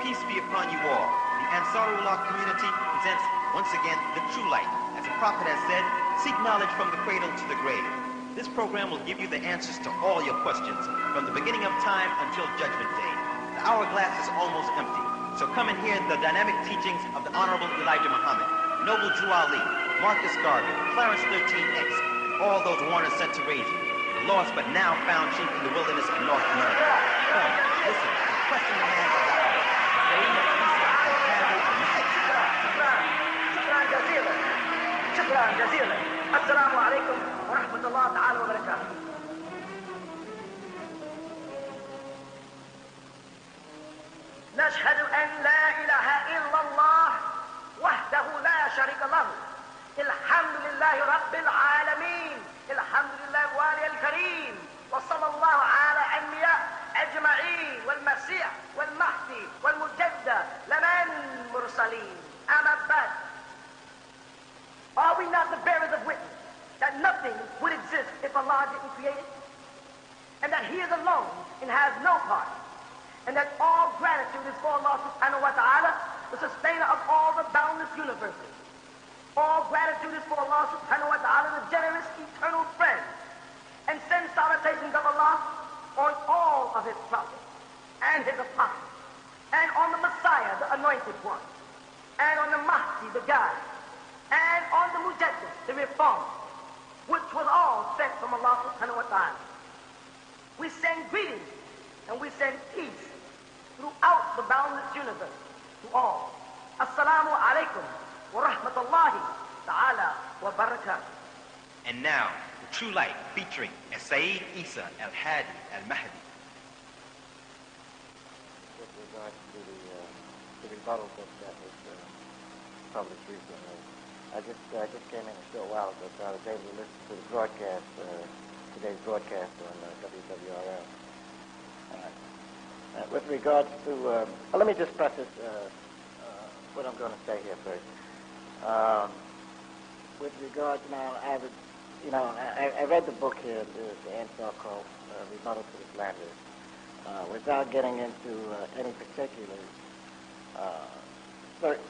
Peace be upon you all. The Ansarullah community presents once again the true light. As the Prophet has said, seek knowledge from the cradle to the grave. This program will give you the answers to all your questions from the beginning of time until Judgment Day. The hourglass is almost empty, so come and hear the dynamic teachings of the Honorable Elijah Muhammad, Noble Drew Ali, Marcus Garvey, Clarence 13X, and all those Warners sent to raise you. The lost but now found sheep in the wilderness of North America. Come, listen, and question the man of the hour. شكرا جزيلا. السلام عليكم ورحمة الله تعالى وبركاته. نشهد أن لا إله إلا الله وحده لا شريك له. الحمد لله رب العالمين. الحمد لله الوالي الكريم. وصلى الله على أنبياء أجمعين والمسيح والمهدي والمجدد لمن مرسلين. أما بعد. Are we not the bearers of witness that nothing would exist if Allah didn't create it? And that He is alone and has no part? And that all gratitude is for Allah subhanahu wa ta'ala, the sustainer of all the boundless universes. All gratitude is for Allah subhanahu wa ta'ala, the generous eternal friend. And send salutations of Allah on all of His prophets and His apostles, and on the Messiah, the anointed one, and on the Mahdi, the guide, and on the Mujaddid, the reformer, which was all sent from Allah subhanahu wa ta'ala. We send greetings and we send peace throughout the boundless universe to all. Assalamu alaikum wa rahmatullahi ta'ala wa barakatuh. And now, the true light featuring Sayyid Isa al-Hadi al-Mahdi. With regard to the rebuttal book that was published recently, I just came in a short while ago, so I was able to listen to the broadcast, today's broadcast on WWRL. With regards to, well, let me just preface what I'm going to say here first. With regards now, I read the book here, the Ansar called Rebuttal to the Slanderers. Without getting into any particulars,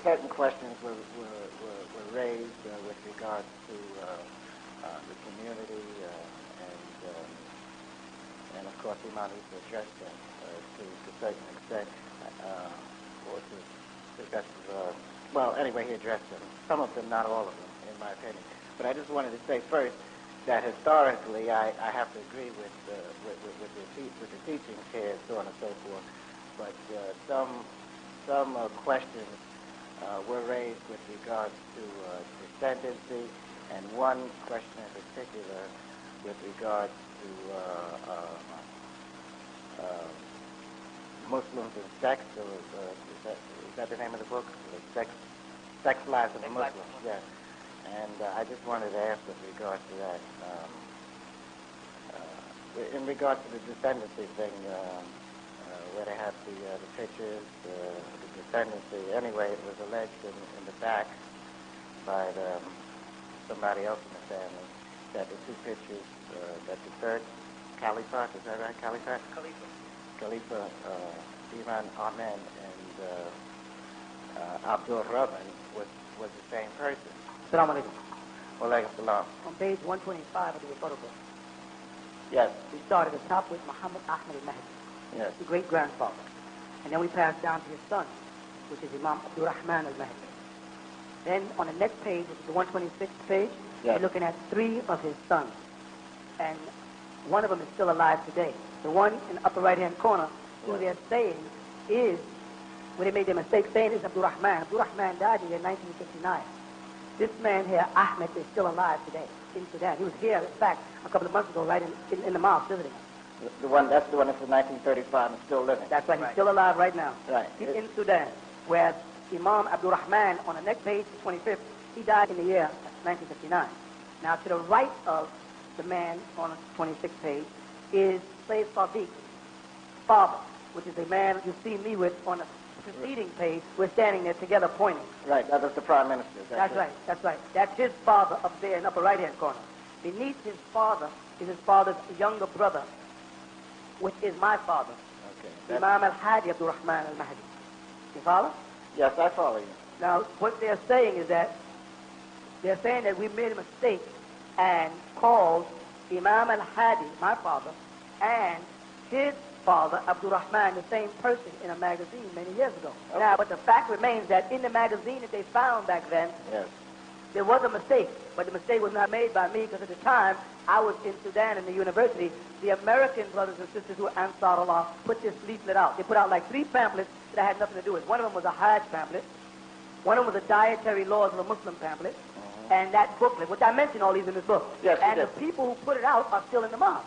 certain questions were raised with regards to the community, and of course Imam Isa addressed them to a certain extent, or to the best of, well, anyway, he addressed them. Some of them, not all of them, in my opinion. But I just wanted to say first that historically I have to agree with the teachings here, so on and so forth. But some questions were raised with regards to descendancy, and one question in particular with regards to Muslims and sex. Is that the name of the book? Sex Lives of the Muslims. Yeah. And I just wanted to ask with regards to that. In regards to the descendancy thing, where they have the pictures, the descendancy. Anyway, it was alleged in the back by somebody else in the family that the two pictures, that the third Caliphate, is that right? Caliphate? Khalifa Diyn Amen and Abdul Rahman was the same person. Assalamu alaikum. Wa alaikum salam. On page 125 of the rebuttal book, Yes. we started at the top with Muhammad Ahmad al-Mahdi, Yes. the great-grandfather. And then we passed down to his son, which is Imam Abdul Rahman al-Mahdi. Then on the next page, which is the 126th page, Yes. we're looking at 3 of his sons. And one of them is still alive today. The one in the upper right-hand corner, who Yes. they're saying is, where they made their mistake saying is Abdul Rahman. Abdul Rahman died in 1959. This man here, Ahmed, is still alive today in Sudan. He was here, in fact, a couple of months ago, right in the mosque visiting us. That's the one that's from 1935 and still living. That's right. He's still alive right now. Right. He's in Sudan. Whereas Imam Abdul Rahman, on the next page, the 25th, he died in the year 1959. Now, to the right of the man on the 26th page is Sayyid Sadiq's father, which is the man you see me with on the preceding page. We're standing there together pointing. Right, that was the Prime Minister. That's right, that's right. That's his father up there in the upper right-hand corner. Beneath his father is his father's younger brother, which is my father, Okay. Imam al-Hadi Abdul Rahman al-Mahdi. You follow? Yes, I follow you. Now, what they're saying is that we made a mistake and called Imam al-Hadi, my father, and his father, Abdul Rahman, the same person in a magazine many years ago. Okay. Now, but the fact remains that in the magazine that they found back then, yes, there was a mistake, but the mistake was not made by me because at the time I was in Sudan in the university. The American brothers and sisters who were Ansarullah put this leaflet out. They put out like 3 pamphlets that had nothing to do with it. One of them was a Hajj pamphlet. One of them was a dietary laws of a Muslim pamphlet. And that booklet, which I mentioned all these in this book. Yes, and the people who put it out are still in the mosque.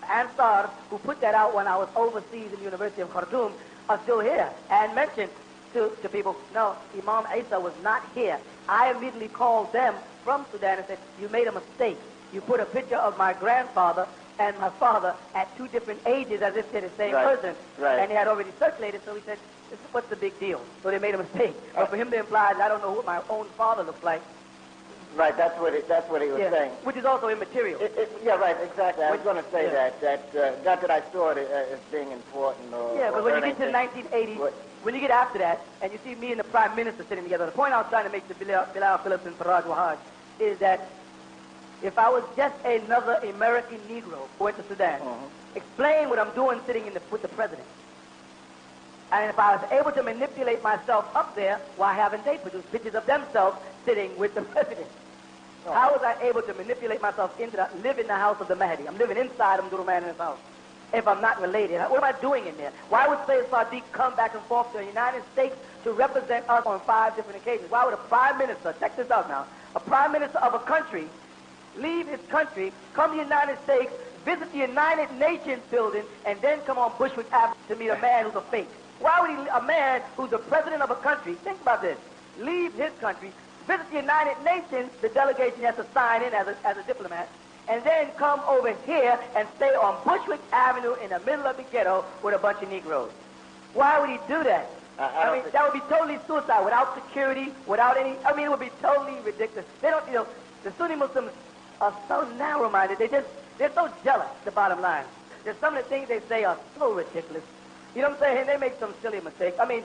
Ansar, who put that out when I was overseas in the University of Khartoum, are still here and mentioned to people, no, Imam Isa was not here. I immediately called them from Sudan and said, you made a mistake. You put a picture of my grandfather and my father at 2 different ages as if they're the same person. Right. And they had already circulated, so we said, what's the big deal? So they made a mistake. But for him to imply that I don't know what my own father looks like. Right, that's what he was saying. Which is also immaterial. Yeah, right, exactly. I was going to say that not that I saw it as being important or... Yeah, but when you get to the 1980s, when you get after that, and you see me and the Prime Minister sitting together, the point I was trying to make to Bilal Phillips and Faraj Wahaj is that if I was just another American Negro who went to Sudan, explain what I'm doing sitting with the president. And if I was able to manipulate myself up there, why haven't they produced pictures of themselves sitting with the president? How was I able to manipulate myself live in the house of the Mahdi? I'm living inside Umdurman in his house. If I'm not related, what am I doing in there? Why would Sayyid Sadiq come back and forth to the United States to represent us on 5 different occasions? Why would a prime minister, check this out now, a prime minister of a country leave his country, come to the United States, visit the United Nations building, and then come on Bushwick Avenue to meet a man who's a fake? Why would a man who's the president of a country, think about this, leave his country, visit the United Nations, the delegation has to sign in as a diplomat, and then come over here and stay on Bushwick Avenue in the middle of the ghetto with a bunch of Negroes? Why would he do that? I mean, that would be totally suicide, without security, without any, I mean, it would be totally ridiculous. They don't, the Sunni Muslims are so narrow-minded, they're so jealous, the bottom line. There's some of the things they say are so ridiculous. You know what I'm saying? They make some silly mistakes. I mean,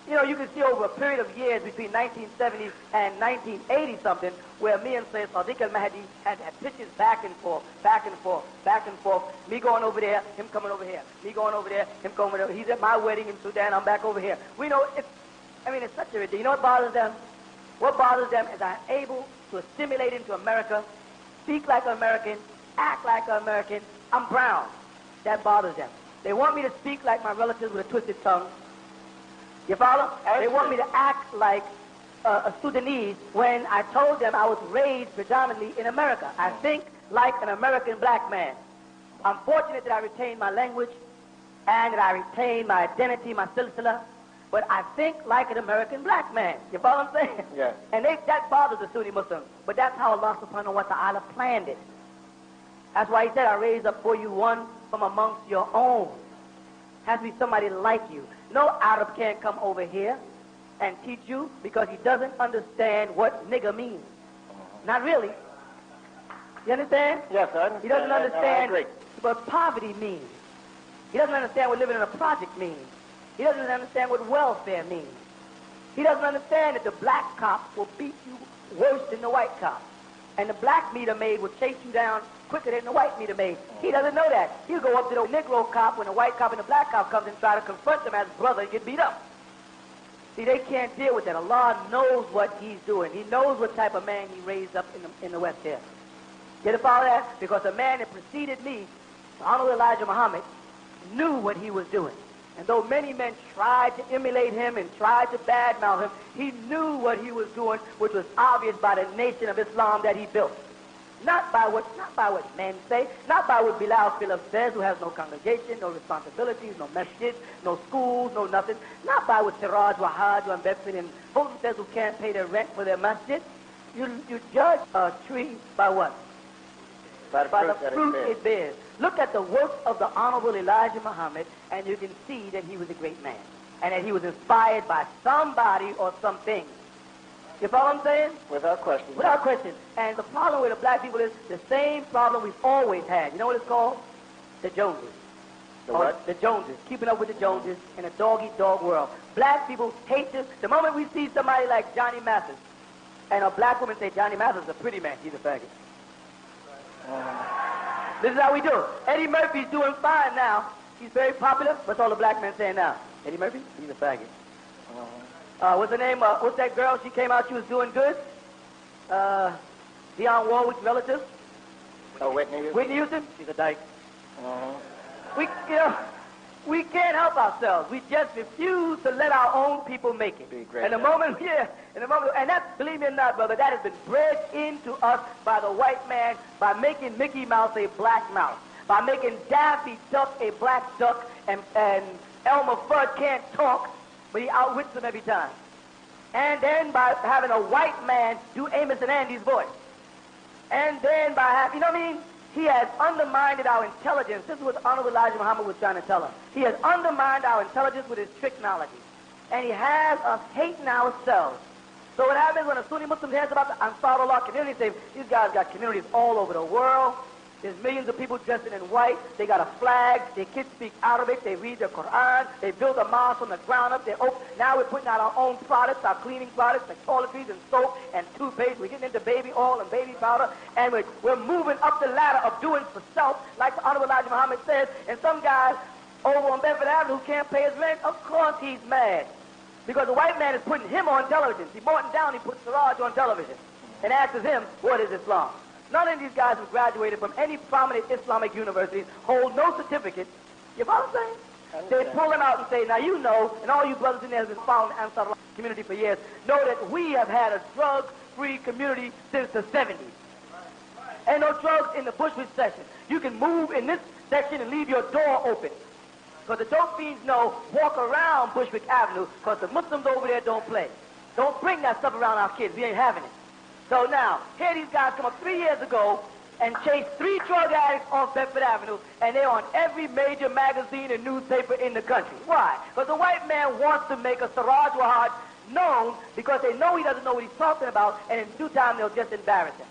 you can see over a period of years between 1970 and 1980 something, where me and Sayyid Sadiq al-Mahdi had pitches back and forth, back and forth, back and forth. Me going over there, him coming over here. Me going over there, him coming over there. He's at my wedding in Sudan, I'm back over here. We know, it's such a ridiculous. You know what bothers them? What bothers them is I'm able to assimilate into America, speak like an American, act like an American. I'm brown. That bothers them. They want me to speak like my relatives with a twisted tongue. You follow? They want me to act like a Sudanese when I told them I was raised predominantly in America. I think like an American black man. I'm fortunate that I retained my language and that I retained my identity, my silsila, but I think like an American black man. You follow what I'm saying? Yeah. And that bothers the Sunni Muslims. But that's how Allah subhanahu wa ta'ala planned it. That's why he said, I raised up for you one from amongst your own. Has to be somebody like you. No Arab can't come over here and teach you because he doesn't understand what nigger means. Not really. You understand? Yes, I understand. He doesn't understand I agree. what poverty means. He doesn't understand what living in a project means. He doesn't understand what welfare means. He doesn't understand that the black cop will beat you worse than the white cop. And the black meter maid will chase you down quicker than the white meter maid. He doesn't know that. He'll go up to the Negro cop when the white cop and the black cop comes and try to confront them as brother and get beat up. See, they can't deal with that. Allah knows what he's doing. He knows what type of man he raised up in the West here. Get it, follow that? Because the man that preceded me, Honorable Elijah Muhammad, knew what he was doing. And though many men tried to emulate him and tried to badmouth him, he knew what he was doing, which was obvious by the nation of Islam that he built. Not by what men say, not by what Bilal Phillips says, who has no congregation, no responsibilities, no masjid, no schools, no nothing. Not by what Siraj Wahaj and Bedford and Fulton says, who can't pay their rent for their masjid. You judge a tree by what? By the fruit it bears. Look at the work of the Honorable Elijah Muhammad, and you can see that he was a great man, and that he was inspired by somebody or something. You follow what I'm saying? Without question. Without question. And the problem with the black people is the same problem we've always had. You know what it's called? The Joneses. The what? The Joneses. Keeping up with the Joneses in a dog-eat-dog world. Black people hate this. The moment we see somebody like Johnny Mathis, and a black woman say, Johnny Mathis is a pretty man, he's a faggot. This is how we do it. Eddie Murphy's doing fine now. He's very popular. What's all the black men saying now? Eddie Murphy? He's a faggot. What's her name? What's that girl? She came out, she was doing good. Dionne Warwick's relative. Oh, Whitney Houston? Whitney Houston? She's a dyke. We can't help ourselves. We just refuse to let our own people make it. And the moment, and that's, believe me or not, brother, that has been bred into us by the white man by making Mickey Mouse a black mouse, by making Daffy Duck a black duck, and Elmer Fudd can't talk, but he outwits them every time. And then by having a white man do Amos and Andy's voice. And then by having, you know what I mean? He has undermined our intelligence. This is what Honorable Elijah Muhammad was trying to tell us. He has undermined our intelligence with his technology. And he has us hating ourselves. So what happens when a Sunni Muslim hears about the Ansarullah community, say, these guys got communities all over the world. There's millions of people dressing in white. They got a flag. Their kids speak Arabic. They read the Quran. They build a mosque from the ground up. Now we're putting out our own products, our cleaning products, like toiletries and soap and toothpaste. We're getting into baby oil and baby powder. And we're moving up the ladder of doing for self, like the Honorable Elijah Muhammad says. And some guy over on Bedford Avenue who can't pay his rent, of course he's mad. Because the white man is putting him on television. See, Morton Downey puts Siraj on television and asks him, what is Islam? None of these guys who graduated from any prominent Islamic universities hold no certificate. You follow what I'm saying? They pull them out and say, now you know, and all you brothers in there have been following the Ansar community for years, know that we have had a drug-free community since the 70s. Ain't no drugs in the Bushwick section. You can move in this section and leave your door open. Because the dope fiends know, walk around Bushwick Avenue, because the Muslims over there don't play. Don't bring that stuff around our kids. We ain't having it. So now, here these guys come up 3 years ago and chase 3 drug addicts off Bedford Avenue, and they're on every major magazine and newspaper in the country. Why? Because the white man wants to make a Siraj Wahad known because they know he doesn't know what he's talking about, and in due time they'll just embarrass him.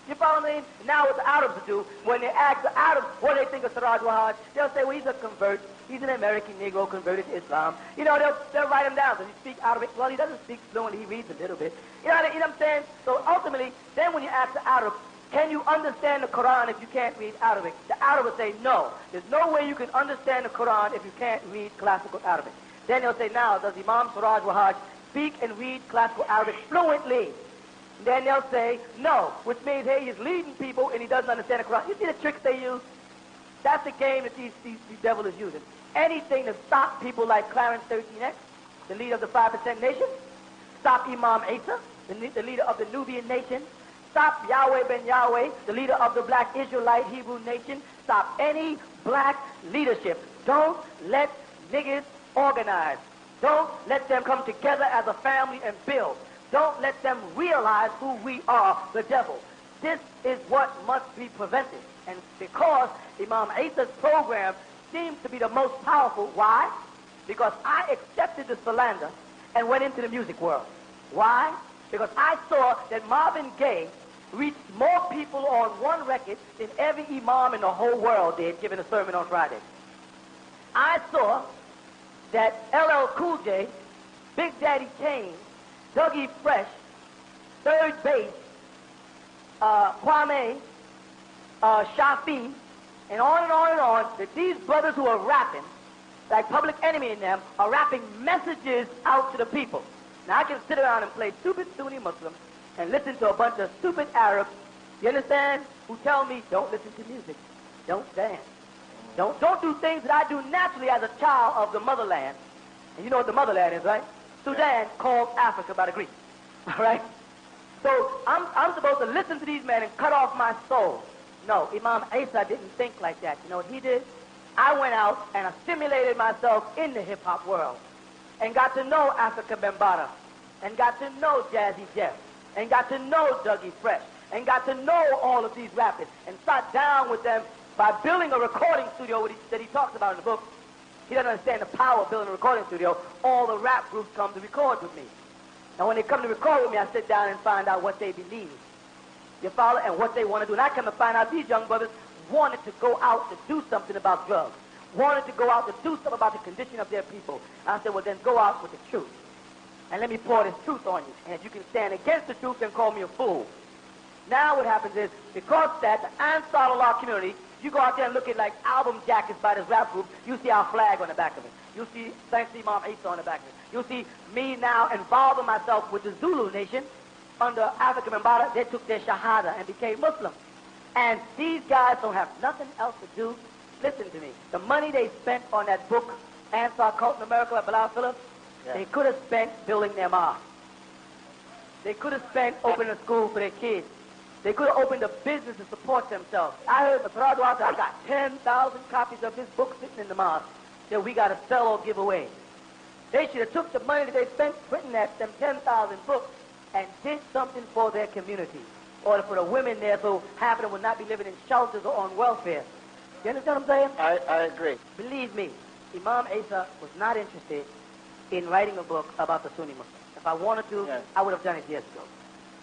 You follow me? Now what the Arabs do, when they ask the Arabs what they think of Siraj Wahad, they'll say, well, he's a convert. He's an American Negro converted to Islam. You know, they'll write him down. Does he speak Arabic? Well, he doesn't speak fluently. He reads a little bit. You know what I'm saying? So ultimately, then when you ask the Arab, can you understand the Quran if you can't read Arabic? The Arab will say, no. There's no way you can understand the Quran if you can't read classical Arabic. Then they'll say, now, does Imam Siraj Wahad speak and read classical Arabic fluently? Then they'll say, no, which means, hey, he's leading people and he doesn't understand the Quran. You see the tricks they use? That's the game that these devils is using. Anything to stop people like Clarence 13X, the leader of the 5% nation, stop Imam Isa, the leader of the Nubian nation, stop Yahweh ben Yahweh, the leader of the black Israelite Hebrew nation, stop any black leadership. Don't let niggas organize. Don't let them come together as a family and build. Don't let them realize who we are, the devil. This is what must be prevented. And because Imam Isa's program seems to be the most powerful, why? Because I accepted the slander and went into the music world. Why? Because I saw that Marvin Gaye reached more people on one record than every imam in the whole world did giving a sermon on Friday. I saw that LL Cool J, Big Daddy Kane, Dougie Fresh, Third Base, Kwame, Shafi, and on, that these brothers who are rapping, like Public Enemy in them, are rapping messages out to the people. Now I can sit around and play stupid Sunni Muslims and listen to a bunch of stupid Arabs, you understand, who tell me, don't listen to music, don't dance, don't do things that I do naturally as a child of the motherland. And you know what the motherland is, right? Sudan, called Africa by the Greeks, all right? So I'm supposed to listen to these men and cut off my soul. No, Imam Isa didn't think like that. You know what he did? I went out and assimilated myself in the hip-hop world and got to know Africa Bambaataa and got to know Jazzy Jeff and got to know Dougie Fresh and got to know all of these rappers and sat down with them by building a recording studio that he talks about in the book. He doesn't understand the power of building a recording studio. All the rap groups come to record with me. And when they come to record with me, I sit down and find out what they believe. You follow? And what they want to do. And I come to find out these young brothers wanted to go out to do something about drugs, wanted to go out to do something about the condition of their people. I said, well, then go out with the truth. And let me pour this truth on you. And if you can stand against the truth, then call me a fool. Now what happens is, because that, the Ansar Allah community, you go out there and look at like album jackets by this rap group, you see our flag on the back of it. You see Thanks to Imam Isa on the back of it. You see me now involving myself with the Zulu nation under African Mbata. They took their Shahada and became Muslim. And these guys don't have nothing else to do. Listen to me. The money they spent on that book, Ansar Cult in America by Bilal Phillips, they could have spent building their mosque. They could have spent opening a school for their kids. They could have opened a business to support themselves. I heard the Parado out there, I got 10,000 copies of this book sitting in the mosque that we got to sell or give away. They should have took the money that they spent printing that, them 10,000 books, and did something for their community. Or for the women there, so half of them would not be living in shelters or on welfare. You understand what I'm saying? I agree. Believe me, Imam Isa was not interested in writing a book about the Sunni Muslims. If I wanted to, I would have done it years ago.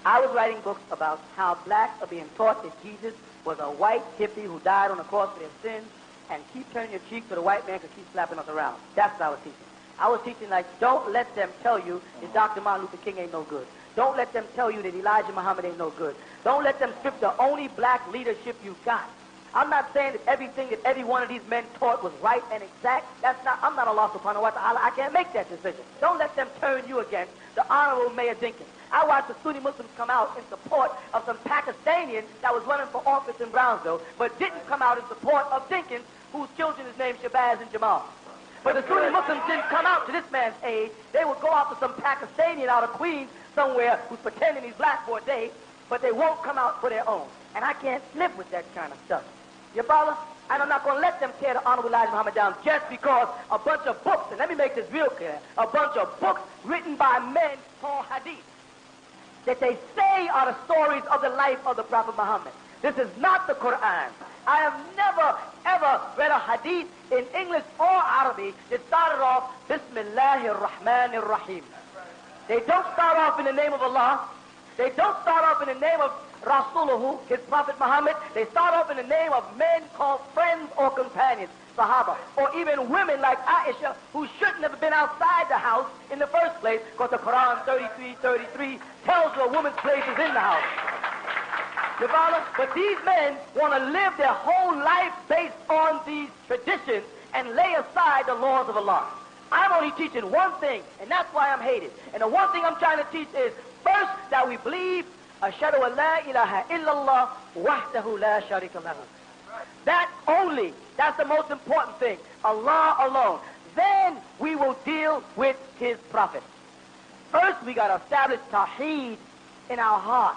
I was writing books about how blacks are being taught that Jesus was a white hippie who died on the cross for their sins, and keep turning your cheek so the white man can keep slapping us around. That's what I was teaching. I was teaching like, don't let them tell you that Dr. Martin Luther King ain't no good. Don't let them tell you that Elijah Muhammad ain't no good. Don't let them strip the only black leadership you got. I'm not saying that everything that every one of these men taught was right and exact. I'm not Allah subhanahu wa ta'ala. I can't make that decision. Don't let them turn you against the Honorable Mayor Dinkins. I watched the Sunni Muslims come out in support of some Pakistanian that was running for office in Brownsville, but didn't come out in support of Dinkins, whose children is named Shabazz and Jamal. But the Sunni Muslims didn't come out to this man's aid. They would go after some Pakistani out of Queens somewhere who's pretending he's black for a day, but they won't come out for their own. And I can't live with that kind of stuff. You follow? And I'm not going to let them tear the Honorable Elijah Muhammad down just because a bunch of books, and let me make this real clear, a bunch of books written by men called hadith, that they say are the stories of the life of the Prophet Muhammad. This is not the Quran. I have never, ever read a hadith in English or Arabic that started off, Bismillahir Rahmanir Rahim. They don't start off in the name of Allah. They don't start off in the name of Rasuluhu, his Prophet Muhammad. They start off in the name of men called friends or companions, Sahaba, or even women like Aisha, who shouldn't have been outside the house in the first place, because the Quran 33:33 tells you a woman's place is in the house. You follow? But these men want to live their whole life based on these traditions and lay aside the laws of Allah. I'm only teaching one thing, and that's why I'm hated. And the one thing I'm trying to teach is, first, that we believe Ashhadu an la ilaha illallah wahdahu la sharika lahu. That only, that's the most important thing. Allah alone. Then we will deal with his prophet. First, we got to establish tawheed in our heart.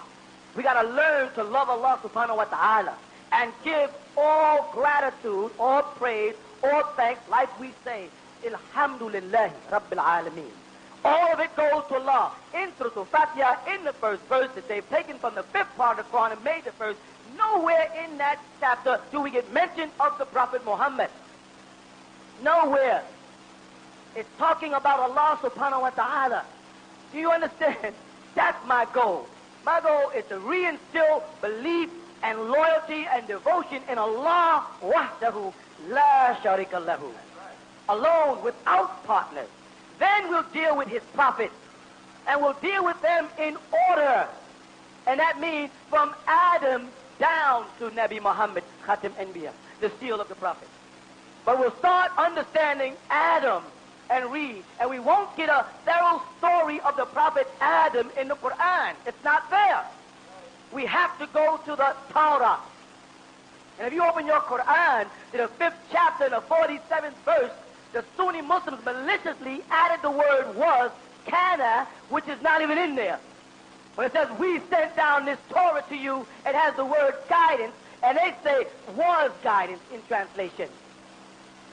We got to learn to love Allah subhanahu wa ta'ala and give all gratitude, all praise, all thanks, like we say, Alhamdulillah Rabbil Alameen. All of it goes to Allah. In Surah Al-Fatiha, in the first verse that they've taken from the fifth part of the Quran and made the first, nowhere in that chapter do we get mention of the Prophet Muhammad. Nowhere. It's talking about Allah subhanahu wa ta'ala. Do you understand? That's my goal. My goal is to reinstill belief and loyalty and devotion in Allah wahdahu la sharika lahu. Alone, without partners. Then we'll deal with his prophets. And we'll deal with them in order. And that means from Adam down to Nabi Muhammad, Khatim Anbiya, the seal of the prophets. But we'll start understanding Adam and read. And we won't get a thorough story of the prophet Adam in the Quran. It's not there. We have to go to the Torah. And if you open your Quran to the 5th chapter and the 47th verse, the Sunni Muslims maliciously added the word was, kana, which is not even in there. When it says, we sent down this Torah to you, it has the word guidance, and they say was guidance in translation.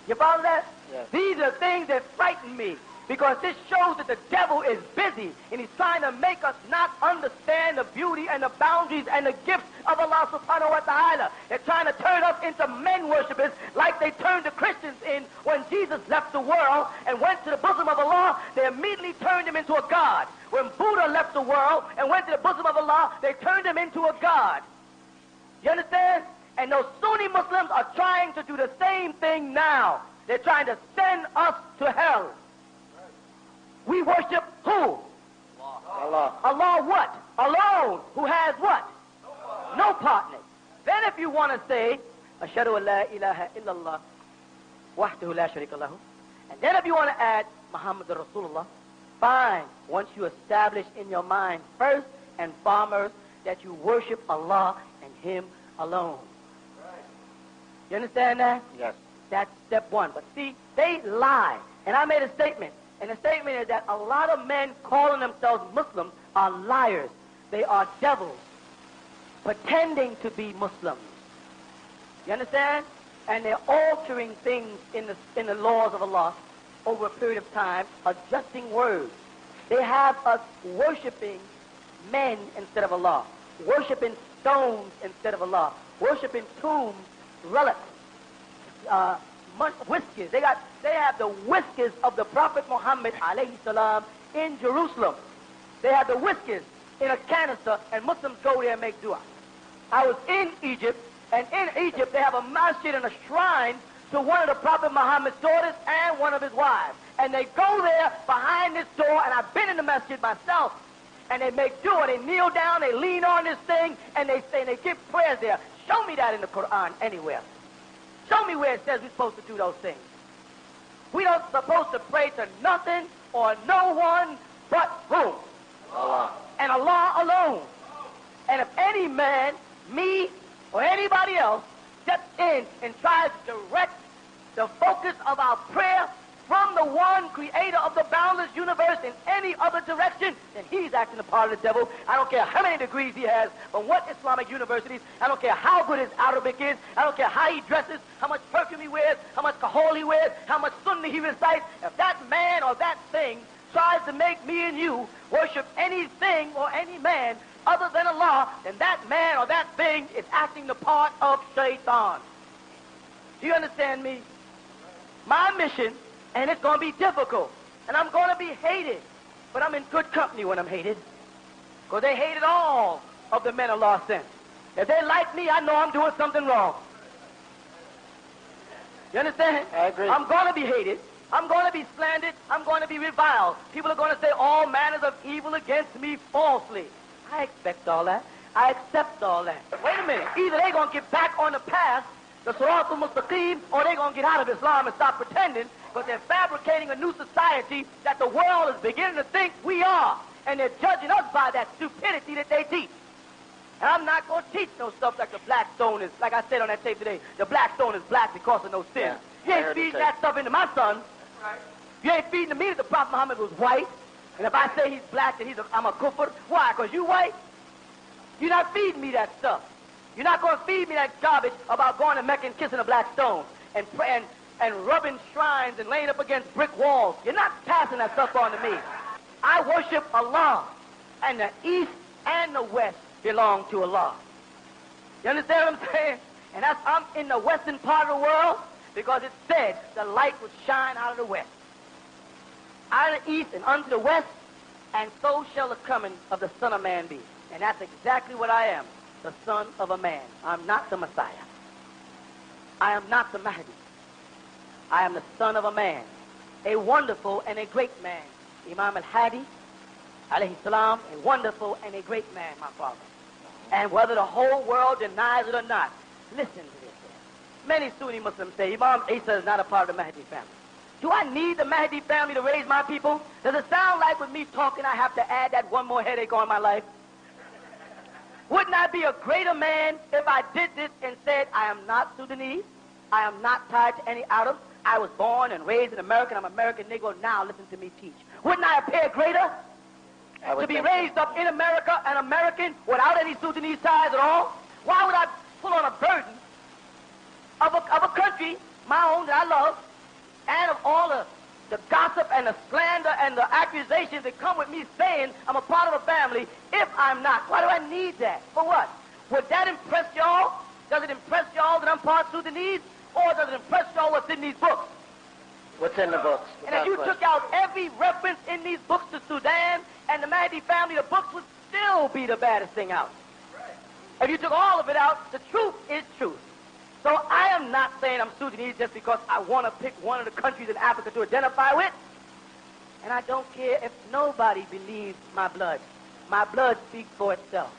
You follow that? Yes. These are things that frighten me, because this shows that the devil is busy, and he's trying to make us not understand the beauty and the boundaries and the gifts of Allah subhanahu wa ta'ala. They're trying to turn us into men worshippers like they turned the Christians in when Jesus left the world and went to the bosom of Allah. They immediately turned him into a god. When Buddha left the world and went to the bosom of Allah, they turned him into a god. You understand? And those Sunni Muslims are trying to do the same thing now. They're trying to send us to hell. We worship who? Allah. Allah what? Alone. Who has what? No partners. Then if you want to say, Ashhadu an la ilaha illallah, wahdahu la sharika lahu, and then if you want to add Muhammad Rasulullah, fine. Once you establish in your mind first and foremost that you worship Allah and Him alone. You understand that? Yes. That's step one. But see, they lie. And I made a statement. And the statement is that a lot of men calling themselves Muslims are liars. They are devils pretending to be Muslims. You understand? And they're altering things in the laws of Allah over a period of time, adjusting words. They have us worshiping men instead of Allah, worshiping stones instead of Allah, worshiping tombs, relics, whiskers. They have the whiskers of the Prophet Muhammad alayhi salam in Jerusalem. They have the whiskers in a canister, and Muslims go there and make dua. I was in Egypt, and in Egypt they have a masjid and a shrine to one of the Prophet Muhammad's daughters and one of his wives. And they go there behind this door, and I've been in the masjid myself, and they make dua, they kneel down, they lean on this thing, and they say, they give prayers there. Show me that in the Quran anywhere. Show me where it says we're supposed to do those things. We don't supposed to pray to nothing or no one but who? Allah. And Allah alone. And if any man, me, or anybody else steps in and tries to direct the focus of our prayer from the one creator of the boundless universe in any other direction, then he's acting the part of the devil. I don't care how many degrees he has from what Islamic universities. I don't care how good his Arabic is. I don't care how he dresses, how much perfume he wears, how much kahol he wears, how much sunnah he recites. If that man or that thing tries to make me and you worship anything or any man other than Allah, then that man or that thing is acting the part of shaitan. Do you understand me? My mission, and it's going to be difficult, and I'm going to be hated, but I'm in good company when I'm hated, because they hated all of the men Allah sent. If they like me, I know I'm doing something wrong. You understand? I agree. I'm going to be hated. I'm going to be slandered. I'm going to be reviled. People are going to say all manners of evil against me falsely. I expect all that. I accept all that. Wait a minute. Either they're going to get back on the path, the Sirat al-Mustaqim, or they're going to get out of Islam and stop pretending, because they're fabricating a new society that the world is beginning to think we are. And they're judging us by that stupidity that they teach. And I'm not going to teach no stuff like the black stone is, like I said on that tape today, the black stone is black because of no sin. Yeah, you ain't feeding that stuff into my son. Right. You ain't feeding to me that the Prophet Muhammad was white. And if I say he's black, then I'm a kufr. Why? Because you white? You're not feeding me that stuff. You're not going to feed me that garbage about going to Mecca and kissing a black stone and praying and rubbing shrines and laying up against brick walls. You're not passing that stuff on to me. I worship Allah, and the East and the West belong to Allah. You understand what I'm saying? And I'm in the western part of the world because it said the light would shine out of the West. Out of the East and unto the West, and so shall the coming of the Son of Man be. And that's exactly what I am, the Son of a Man. I'm not the Messiah. I am not the Mahdi. I am the Son of a Man, a wonderful and a great man. Imam al-Hadi, alayhi salam, a wonderful and a great man, my father. And whether the whole world denies it or not, listen to this. Many Sunni Muslims say Imam Isa is not a part of the Mahdi family. Do I need the Mahdi family to raise my people? Does it sound like with me talking I have to add that one more headache on my life? Wouldn't I be a greater man if I did this and said, I am not Sudanese, I am not tied to any Arabs, I was born and raised in America, I'm American Negro, now listen to me teach. Wouldn't I appear greater to be raised up in America, an American, without any Sudanese ties at all? Why would I pull on a burden of a country, my own, that I love, and of all the gossip and the slander and the accusations that come with me saying I'm a part of a family if I'm not? Why do I need that? For what? Would that impress y'all? Does it impress y'all that I'm part Sudanese? Or does it impress y'all what's in these books? What's in the books? And if you took out every reference in these books to Sudan and the Mahdi family, the books would still be the baddest thing out. If you took all of it out, the truth is truth. So I am not saying I'm Sudanese just because I want to pick one of the countries in Africa to identify with. And I don't care if nobody believes my blood. My blood speaks for itself.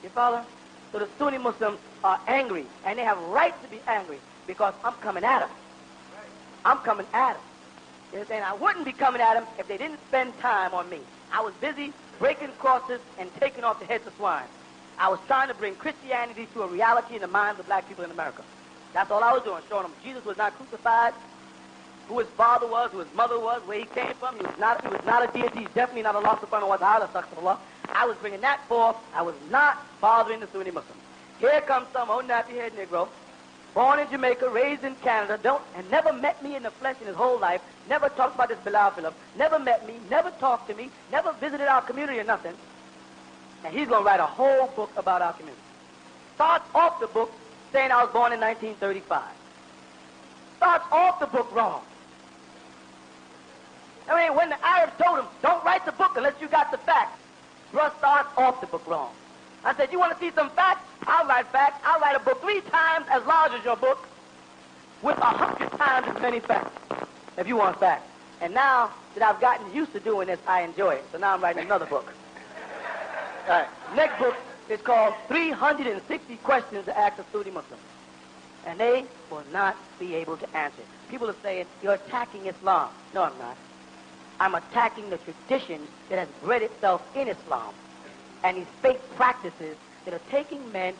You follow? So the Sunni Muslims are angry, and they have right to be angry because I'm coming at them. I'm coming at them. You understand? I wouldn't be coming at them if they didn't spend time on me. I was busy breaking crosses and taking off the heads of swine. I was trying to bring Christianity to a reality in the minds of black people in America. That's all I was doing, showing them Jesus was not crucified, who his father was, who his mother was, where he came from. He was not a deity. He's definitely not Allah subhanahu wa ta'ala, astaghfirullah. I was bringing that forth. I was not bothering the Sunni Muslims. Here comes some old nappy-head Negro, born in Jamaica, raised in Canada, and never met me in the flesh in his whole life, never talked about this Bilal Philip, never met me, never talked to me, never visited our community or nothing. And he's going to write a whole book about our community. Starts off the book saying I was born in 1935. Starts off the book wrong. I mean, when the Arabs told him, don't write the book unless you got the facts, bruh starts off the book wrong. I said, you want to see some facts? I'll write facts. I'll write a book 3 times as large as your book with 100 times as many facts, if you want facts. And now that I've gotten used to doing this, I enjoy it. So now I'm writing another book. All right. Next book is called 360 Questions to Ask a Sunni Muslim. And they will not be able to answer. People are saying, you're attacking Islam. No, I'm not. I'm attacking the traditions that has bred itself in Islam and these fake practices that are taking men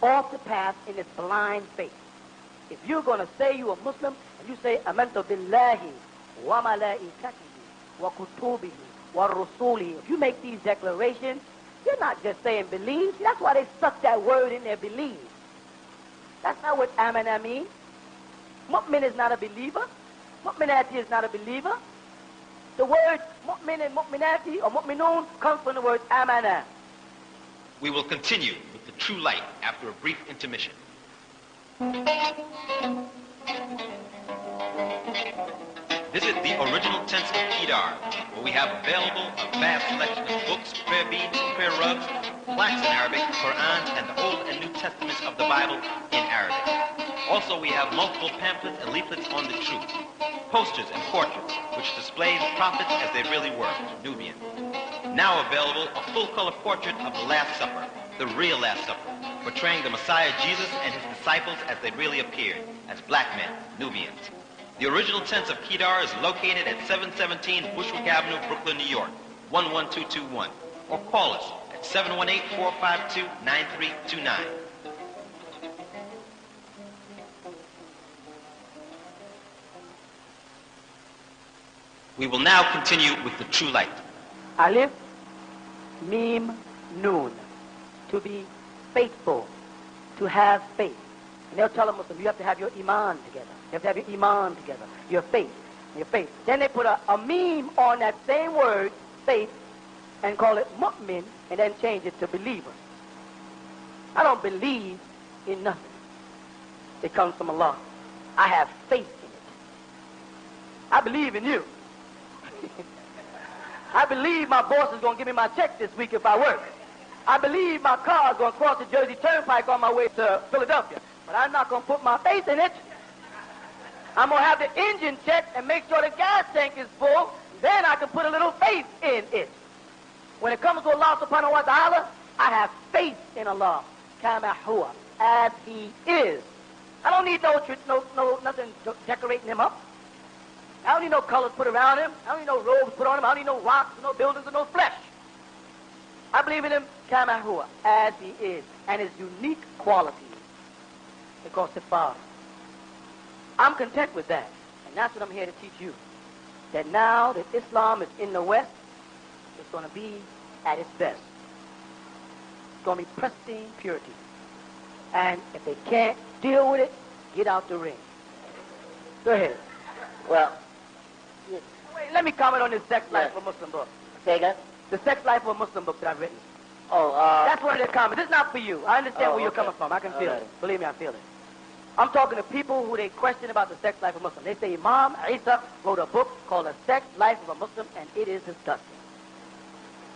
off the path in this blind faith. If you're going to say you're a Muslim and you say, Amantu billahi wa malaikatihi wa kutubihi wa rusulihi, if you make these declarations, you're not just saying believe. See, that's why they stuck that word in there, believe. That's not what amana means. Mu'min is not a believer. Mu'minati is not a believer. The word mu'min and mu'minati or mu'minun comes from the word amana. We will continue with the true light after a brief intermission. Visit the original tents of Kedar, where we have available a vast selection of books, prayer beads, prayer rugs, plaques in Arabic, Qur'ans, and the Old and New Testaments of the Bible in Arabic. Also, we have multiple pamphlets and leaflets on the truth, posters and portraits, which display the prophets as they really were, Nubian. Now available, a full-color portrait of the Last Supper, the real Last Supper, portraying the Messiah Jesus and his disciples as they really appeared, as black men, Nubians. The original tents of Kedar is located at 717 Bushwick Avenue, Brooklyn, New York, 11221. Or call us at 718-452-9329. We will now continue with the true light. Alif, Mim, Noon. To be faithful, to have faith. And they'll tell a Muslim, you have to have your iman together. You have to have your iman together, your faith, your faith. Then they put a meme on that same word, faith, and call it mu'min, and then change it to believer. I don't believe in nothing. It comes from Allah. I have faith in it. I believe in you. I believe my boss is going to give me my check this week if I work. I believe my car is going to cross the Jersey Turnpike on my way to Philadelphia. But I'm not going to put my faith in it. I'm going to have the engine checked and make sure the gas tank is full. Then I can put a little faith in it. When it comes to Allah subhanahu wa ta'ala, I have faith in Allah. Kama huwa, as he is. I don't need nothing decorating him up. I don't need no colors put around him. I don't need no robes put on him. I don't need no rocks, no buildings, or no flesh. I believe in him, kama huwa, as he is, and his unique qualities. Because the Father. I'm content with that. And that's what I'm here to teach you. That now that Islam is in the West, it's going to be at its best. It's going to be pristine purity. And if they can't deal with it, get out the ring. Go ahead. Well, Wait, let me comment on this sex life of a Muslim book. say again? The sex life of a Muslim book that I've written. Oh, That's one of their comments. This is not for you. I understand where you're coming from. I can feel it. Believe me, I feel it. I'm talking to people who they question about the sex life of a Muslim. They say Imam Isa wrote a book called The Sex Life of a Muslim, and it is disgusting.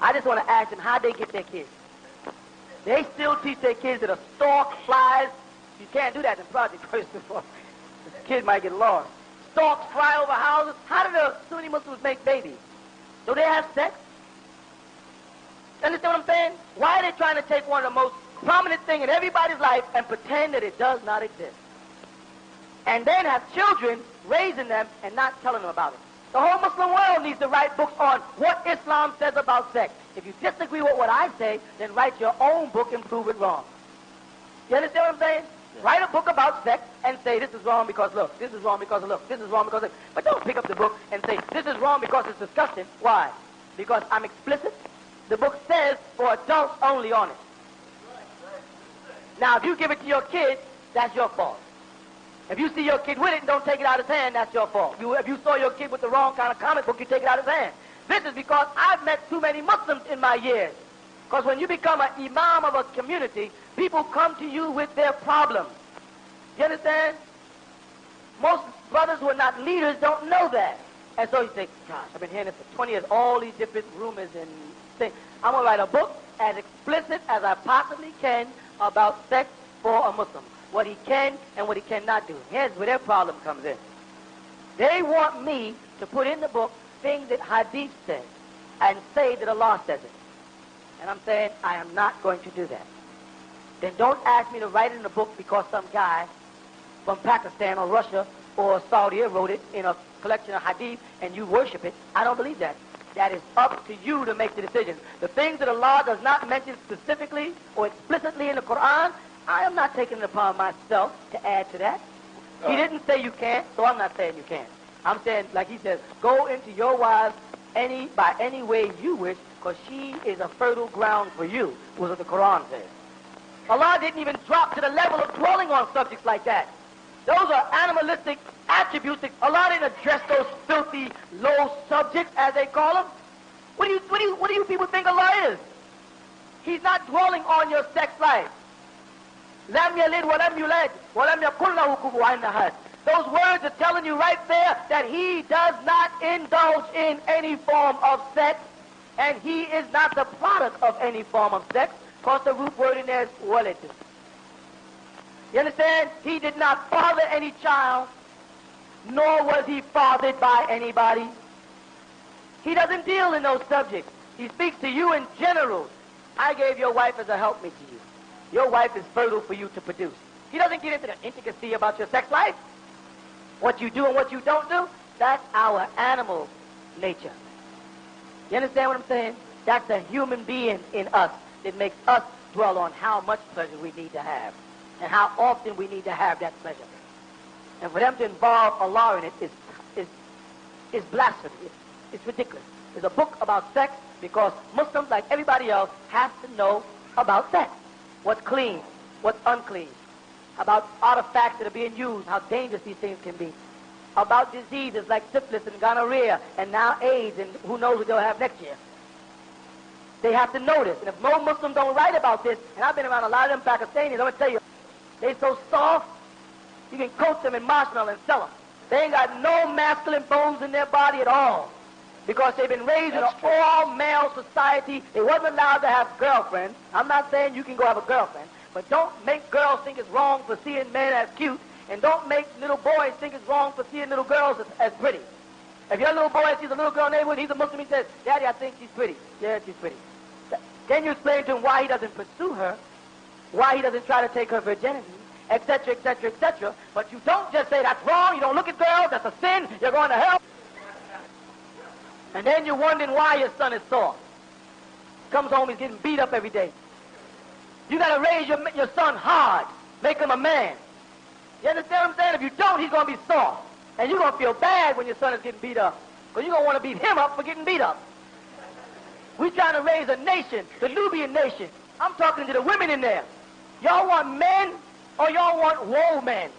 I just want to ask them how they get their kids. They still teach their kids that a stork flies You can't do that in project, first of all. The kid might get lost. Storks fly over houses. How do the Sunni Muslims make babies? Do they have sex? You understand what I'm saying? Why are they trying to take one of the most prominent things in everybody's life and pretend that it does not exist? And then have children raising them and not telling them about it. The whole Muslim world needs to write books on what Islam says about sex. If you disagree with what I say, then write your own book and prove it wrong. You understand what I'm saying? Yeah. Write a book about sex and say this is wrong because look, this is wrong because of look, this is wrong because of... But don't pick up the book and say this is wrong because it's disgusting. Why? Because I'm explicit. The book says for adults only on it. Now, if you give it to your kid, that's your fault. If you see your kid with it and don't take it out of his hand, that's your fault. If you saw your kid with the wrong kind of comic book, you take it out of his hand. This is because I've met too many Muslims in my years. Because when you become an imam of a community, people come to you with their problems. You understand? Most brothers who are not leaders don't know that. And so you think, gosh, I've been hearing this for 20 years, all these different rumors and things. I'm going to write a book as explicit as I possibly can about sex for a Muslim. What he can and what he cannot do. Here's where their problem comes in. They want me to put in the book things that Hadith says and say that Allah says it. And I'm saying I am not going to do that. Then don't ask me to write it in a book because some guy from Pakistan or Russia or Saudi wrote it in a collection of Hadith and you worship it. I don't believe that. That is up to you to make the decision. The things that Allah does not mention specifically or explicitly in the Quran, I am not taking it upon myself to add to that. He didn't say you can't, so I'm not saying you can't. I'm saying, like he says, go into your wives by any way you wish, because she is a fertile ground for you, was what the Quran says. Allah didn't even drop to the level of dwelling on subjects like that. Those are animalistic attributes. Allah didn't address those filthy, low subjects, as they call them. What do you people think Allah is? He's not dwelling on your sex life. Lam yalid wa lam yulad wa lam yakul lahu kufuwan ahad. Those words are telling you right there that he does not indulge in any form of sex, and he is not the product of any form of sex, because the root word in there is walid. You understand? He did not father any child, nor was he fathered by anybody. He doesn't deal in those subjects. He speaks to you in general. I gave your wife as a helpmate to you. Your wife is fertile for you to produce. He doesn't get into the intricacy about your sex life. What you do and what you don't do, that's our animal nature. You understand what I'm saying? That's a human being in us that makes us dwell on how much pleasure we need to have and how often we need to have that pleasure. And for them to involve Allah in it is blasphemy. It's ridiculous. It's a book about sex because Muslims, like everybody else, have to know about sex. What's clean, what's unclean. About artifacts that are being used, how dangerous these things can be. About diseases like syphilis and gonorrhea and now AIDS and who knows what they'll have next year. They have to know this. And if no Muslims don't write about this, and I've been around a lot of them Pakistanis, I'm going to tell you, they're so soft, you can coat them in marshmallow and sell them. They ain't got no masculine bones in their body at all. Because they've been raised in an all-male society. They wasn't allowed to have girlfriends. I'm not saying you can go have a girlfriend. But don't make girls think it's wrong for seeing men as cute. And don't make little boys think it's wrong for seeing little girls as pretty. If your little boy sees a little girl in the neighborhood, he's a Muslim, he says, Daddy, I think she's pretty. Yeah, she's pretty. Then you explain to him why he doesn't pursue her, why he doesn't try to take her virginity, etc., etc., etc. But you don't just say that's wrong, you don't look at girls, that's a sin, you're going to hell. And then you're wondering why your son is soft. Comes home, he's getting beat up every day. You got to raise your son hard. Make him a man. You understand what I'm saying? If you don't, he's going to be soft. And you're going to feel bad when your son is getting beat up. Because you're going to want to beat him up for getting beat up. We're trying to raise a nation, the Nuwabian nation. I'm talking to the women in there. Y'all want men or y'all want woe men?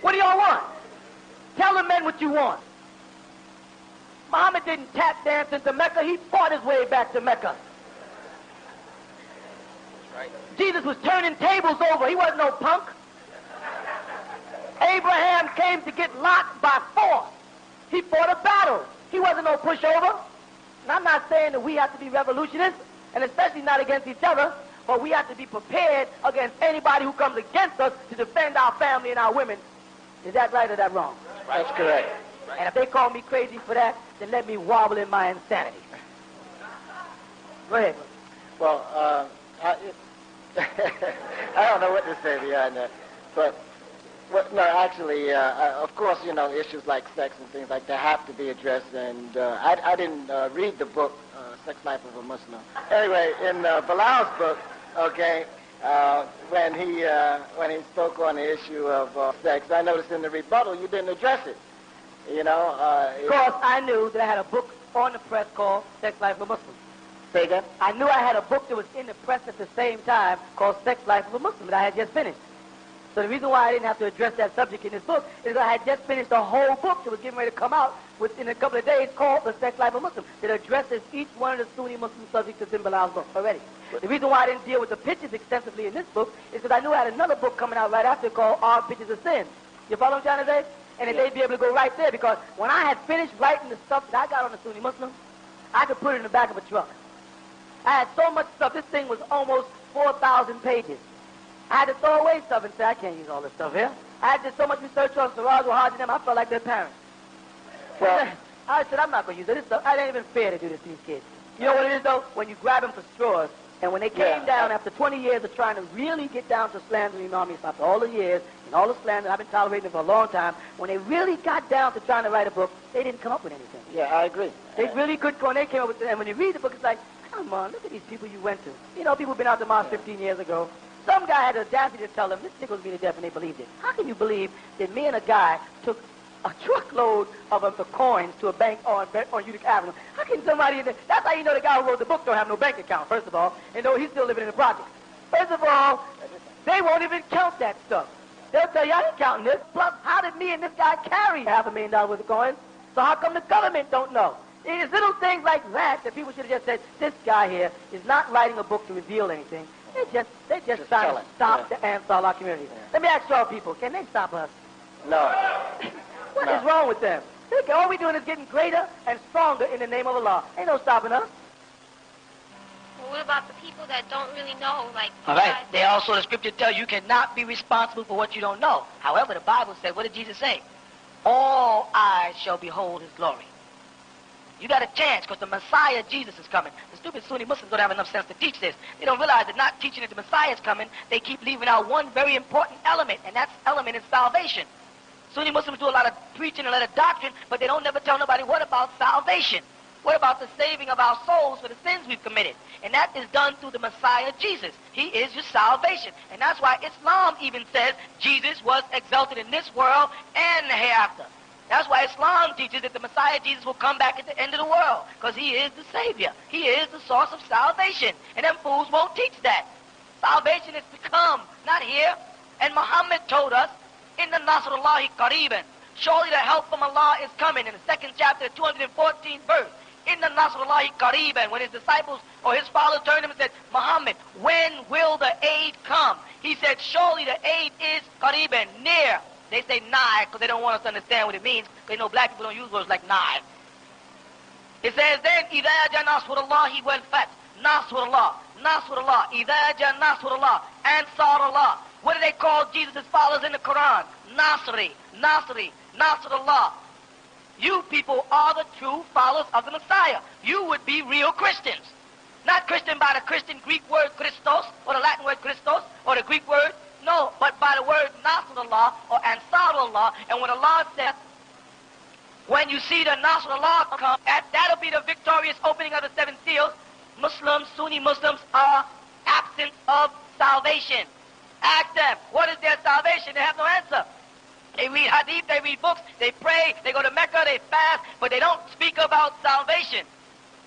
What do y'all want? Tell the men what you want. Muhammad didn't tap dance into Mecca. He fought his way back to Mecca. Right. Jesus was turning tables over. He wasn't no punk. Abraham came to get Lot by force. He fought a battle. He wasn't no pushover. And I'm not saying that we have to be revolutionists, and especially not against each other, but we have to be prepared against anybody who comes against us to defend our family and our women. Is that right or that wrong? That's correct. And if they call me crazy for that, then let me wobble in my insanity. Go ahead. Well, I don't know what to say beyond that, but no, actually, of course, issues like sex and things like that have to be addressed, and I didn't read the book, Sex Life of a Muslim. Anyway, in Bilal's book, okay, when he spoke on the issue of sex, I noticed in the rebuttal you didn't address it. Of course, I knew that I had a book on the press called Sex Life of a Muslim. Say again? I knew I had a book that was in the press at the same time called Sex Life of a Muslim that I had just finished. So the reason why I didn't have to address that subject in this book is I had just finished a whole book that was getting ready to come out within a couple of days called The Sex Life of a Muslim that addresses each one of the Sunni Muslim subjects that's in Bilal's book already. The reason why I didn't deal with the pictures extensively in this book is because I knew I had another book coming out right after called Our Pictures of Sin. You follow what I'm trying to say? And they'd be able to go right there because when I had finished writing the stuff that I got on the Sunni Muslim, I could put it in the back of a truck. I had so much stuff. This thing was almost 4,000 pages. I had to throw away stuff and say, I can't use all this stuff here. I had did so much research on Siraj Wahaj and them, I felt like their parents. Well, I said, I'm not going to use this stuff. It ain't even fair to do this to these kids. You know what it is, though? When you grab them for straws, and when they came down after 20 years of trying to really get down to slandering Imam after all the years and all the slander, I've been tolerating it for a long time, when they really got down to trying to write a book, they didn't come up with anything. Yeah, I agree. They really could go, and they came up with it. And when you read the book, it's like, come on, look at these people you went to. People who've been out the mosque 15 years ago. Some guy had the audacity to tell them, this tickles me to death, and they believed it. How can you believe that me and a guy took a truckload of the coins to a bank on Utica Avenue? How can somebody in there? That's how you know the guy who wrote the book don't have no bank account, first of all, and know he's still living in the project. First of all, they won't even count that stuff. They'll tell you, I ain't counting this. Plus, how did me and this guy carry $500,000 worth of coins? So how come the government don't know? It is little things like that people should have just said, this guy here is not writing a book to reveal anything. They're just trying to stop the Ansar community. Yeah. Let me ask y'all people, can they stop us? No. What is wrong with them? All we're doing is getting greater and stronger in the name of Allah. Ain't no stopping us. Well, what about the people that don't really know? All right. They also, the scripture tells you cannot be responsible for what you don't know. However, the Bible said, what did Jesus say? All eyes shall behold his glory. You got a chance because the Messiah, Jesus, is coming. The stupid Sunni Muslims don't have enough sense to teach this. They don't realize that not teaching that the Messiah is coming, they keep leaving out one very important element, and that element is salvation. Sunni Muslims do a lot of preaching and a lot of doctrine, but they don't never tell nobody what about salvation. What about the saving of our souls for the sins we've committed? And that is done through the Messiah, Jesus. He is your salvation. And that's why Islam even says Jesus was exalted in this world and the hereafter. That's why Islam teaches that the Messiah, Jesus, will come back at the end of the world, because he is the Savior. He is the source of salvation. And them fools won't teach that. Salvation is to come, not here. And Muhammad told us, Inna Nasrullahi Qareeban. Surely the help from Allah is coming. In the 2nd chapter, 214th verse. Inna Nasrullahi Qareeban. When his disciples or his followers turned to him and said, Muhammad, when will the aid come? He said, surely the aid is Qareeban, near. They say nigh because they don't want us to understand what it means. They know black people don't use words like nigh. It says then, إِذَا جَا نَصْرُ اللَّهِ وَالْفَتْحِ Nasrullah, Nasrullah, إِذَا جَا نَصْرُ اللَّهِ Ansar Allah. What do they call Jesus' followers in the Quran? Nasri, Nasri, Nasrullah. You people are the true followers of the Messiah. You would be real Christians. Not Christian by the Christian Greek word Christos, or the Latin word Christos, or the Greek word, no, but by the word Nasrullah or Ansarullah. And when Allah says, when you see the Nasrullah come, that'll be the victorious opening of the 7 seals. Muslims, Sunni Muslims are absent of salvation. Ask them, what is their salvation? They have no answer. They read hadith, they read books, they pray, they go to Mecca, they fast, but they don't speak about salvation.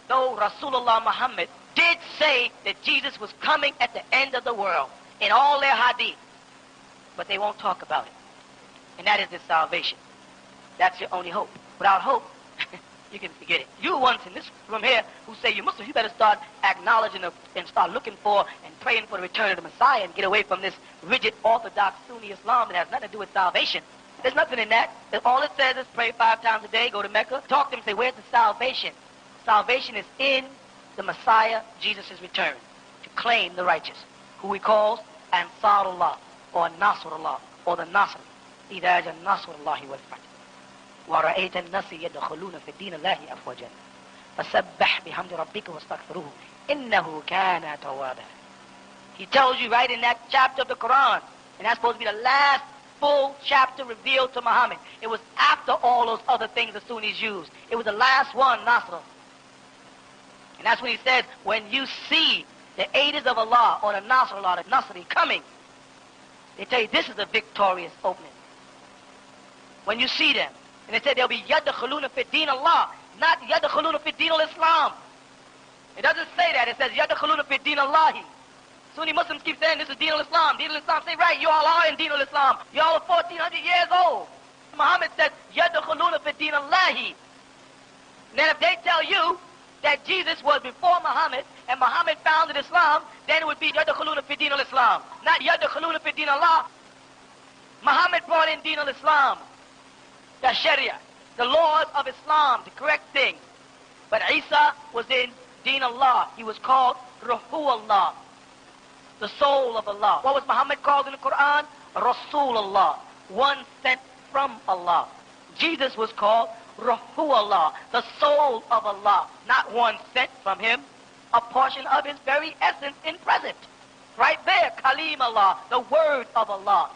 Though Rasulullah Muhammad did say that Jesus was coming at the end of the world in all their hadith, but they won't talk about it. And that is the salvation. That's your only hope. Without hope, you can forget it. You ones in this room here who say you're Muslim, you better start acknowledging and start looking for and praying for the return of the Messiah and get away from this rigid Orthodox Sunni Islam that has nothing to do with salvation. There's nothing in that. All it says is pray 5 times a day, go to Mecca, talk to them, say, where's the salvation? Salvation is in the Messiah, Jesus' return, to claim the righteous. who he calls Ansarullah, or Nasrullah, or the Nasr. إِذَا جَاءَ نَصْرُ اللَّهِ وَالْفَتْحُ وَرَأَيْتَ النَّاسَ يَدْخُلُونَ فِي دِينِ اللَّهِ أَفْوَاجًا فَسَبِّحْ بِحَمْدِ رَبِّكَ وَاسْتَغْفِرْهُ إِنَّهُ كَانَ تَوَّابًا. He tells you right in that chapter of the Quran, and that's supposed to be the last full chapter revealed to Muhammad. It was after all those other things the Sunnis used. It was the last one, Nasr. And that's when he says, when you see the aiders of Allah, or the Nasrullah, the Nasri coming, they tell you this is a victorious opening. When you see them, and they say they'll be yadkhuluna fi din Allah, not yadkhuluna fi din al-Islam. It doesn't say that. It says yadkhuluna fi din Allahi. Sunni Muslims keep saying this is Deen al-Islam. Deen al-Islam. Say, right, you all are in Deen al-Islam. You all are 1,400 years old. Muhammad said, yadkhuluna fi din Allahi. Then if they tell you that Jesus was before Muhammad and Muhammad founded Islam, then it would be yadkhuluna fi din al-Islam, not yadkhuluna fi din Allah. Muhammad brought in Deen al-Islam, the Sharia, the laws of Islam, the correct thing. But Isa was in Deen Allah. He was called Ruhu Allah, the soul of Allah. What was Muhammad called in the Quran? Rasulullah, one sent from Allah. Jesus was called Ruhu Allah, the soul of Allah, not one sent from him, a portion of his very essence in present. Right there, Kalim Allah, the word of Allah.